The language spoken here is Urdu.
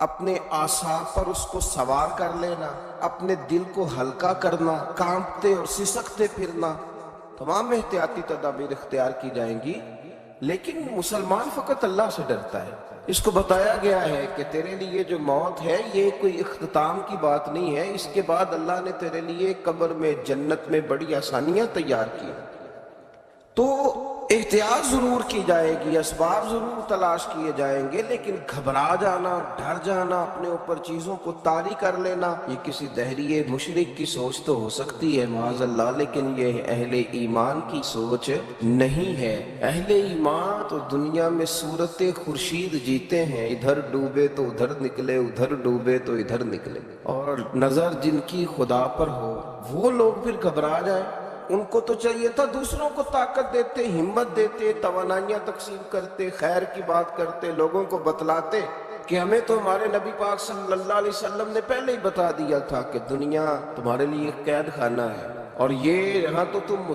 اپنے اعصاب پر اس کو سوار کر لینا، اپنے دل کو ہلکا کرنا، کانپتے اور سسکتے پھرنا، تمام احتیاطی تدابیر اختیار کی جائیں گی۔ لیکن مسلمان فقط اللہ سے ڈرتا ہے۔ اس کو بتایا گیا ہے کہ تیرے لیے جو موت ہے یہ کوئی اختتام کی بات نہیں ہے، اس کے بعد اللہ نے تیرے لیے قبر میں، جنت میں بڑی آسانیاں تیار کی۔ تو احتیاط ضرور کی جائے گی، اسباب ضرور تلاش کیے جائیں گے، لیکن گھبرا جانا، ڈر جانا، اپنے اوپر چیزوں کو طاری کر لینا، یہ کسی دہریے مشرک کی سوچ تو ہو سکتی ہے معاذ اللہ، لیکن یہ اہل ایمان کی سوچ نہیں ہے۔ اہل ایمان تو دنیا میں صورت خورشید جیتے ہیں، ادھر ڈوبے تو ادھر نکلے، ادھر ڈوبے تو ادھر نکلے، اور نظر جن کی خدا پر ہو وہ لوگ پھر گھبرا جائیں۔ ان کو تو چاہیے تھا دوسروں کو طاقت دیتے، ہمت دیتے، توانائیاں تقسیم کرتے، خیر کی بات کرتے، لوگوں کو بتلاتے کہ ہمیں تو ہمارے نبی پاک صلی اللہ علیہ وسلم نے پہلے ہی بتا دیا تھا کہ دنیا تمہارے لیے قید خانہ ہے، اور یہ یہاں تو تم